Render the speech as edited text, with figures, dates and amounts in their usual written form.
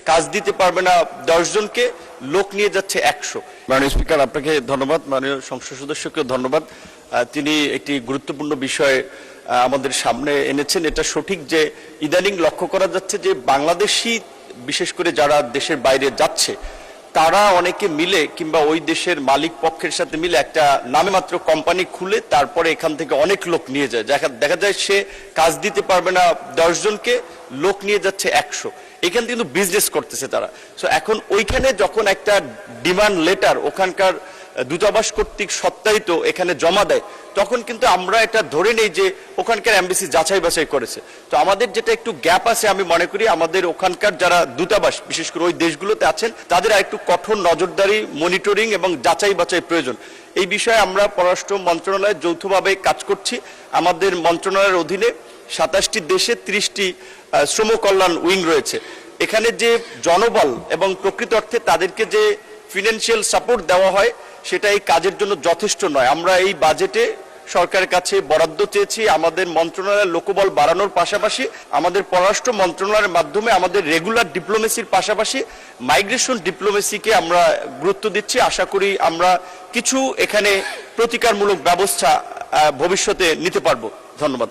কাজ দিতে পারবে না 10 জনকে, লোক নিয়ে যাচ্ছে 100। মাননীয় স্পিকার, আপনাকে ধন্যবাদ। মাননীয় সংসদ সদস্যকে ধন্যবাদ। তিনি একটি গুরুত্বপূর্ণ বিষয় আমাদের সামনে এনেছেন। এটা সঠিক যে ইদানিং লক্ষ্য করা যাচ্ছে যে বাংলাদেশি বিশেষ করে যারা দেশের বাইরে যাচ্ছে তারা অনেকে মিলে কিংবা ওই দেশের মালিক পক্ষের সাথে মিলে একটা নামে মাত্র কোম্পানি খুলে তারপরে এখান থেকে অনেক লোক নিয়ে যায়। দেখা যায় সে কাজ দিতে পারবে না 10 জনকে, লোক নিয়ে যাচ্ছে 100। এখান থেকে কিন্তু বিজনেস করতেছে তারা। সো এখন ওইখানে যখন একটা ডিমান্ড লেটার ওখানকার দূতাবাস কর্তৃক সত্যায়িত এখানে জমা দেয়, তখন কিন্তু আমরা এটা ধরে নেই যে ওখানকার এমবাসি যাচাই বাছাই করেছে। তো আমাদের যেটা একটু গ্যাপ আছে আমি মনে করি, আমাদের ওখানকার যারা দূতাবাস বিশেষ করে ওই দেশগুলোতে আছেন তাদের একটু কঠোর নজরদারি, মনিটরিং এবং যাচাই বাছাই প্রয়োজন। এই বিষয়ে আমরা পররাষ্ট্র মন্ত্রণালয়ে যৌথভাবে কাজ করছি। আমাদের মন্ত্রণালয়ের অধীনে 27টি দেশে 30টি শ্রম কল্যাণ উইং রয়েছে। এখানে যে জনবল এবং প্রকৃত অর্থে তাদেরকে যে ফিনান্সিয়াল সাপোর্ট দেওয়া হয় সেটা এই কাজের জন্য যথেষ্ট নয়। আমরা এই বাজেটে সরকারের কাছে বরাদ্দ চেয়েছি আমাদের মন্ত্রণালয়ের লোকবল বাড়ানোর পাশাপাশি আমাদের পররাষ্ট্র মন্ত্রণালয়ের মাধ্যমে আমাদের রেগুলার ডিপ্লোমেসির পাশাপাশি মাইগ্রেশন ডিপ্লোমেসিকে আমরা গুরুত্ব দিচ্ছি। আশা করি আমরা কিছু এখানে প্রতিকারমূলক ব্যবস্থা ভবিষ্যতে নিতে পারবো। ধন্যবাদ।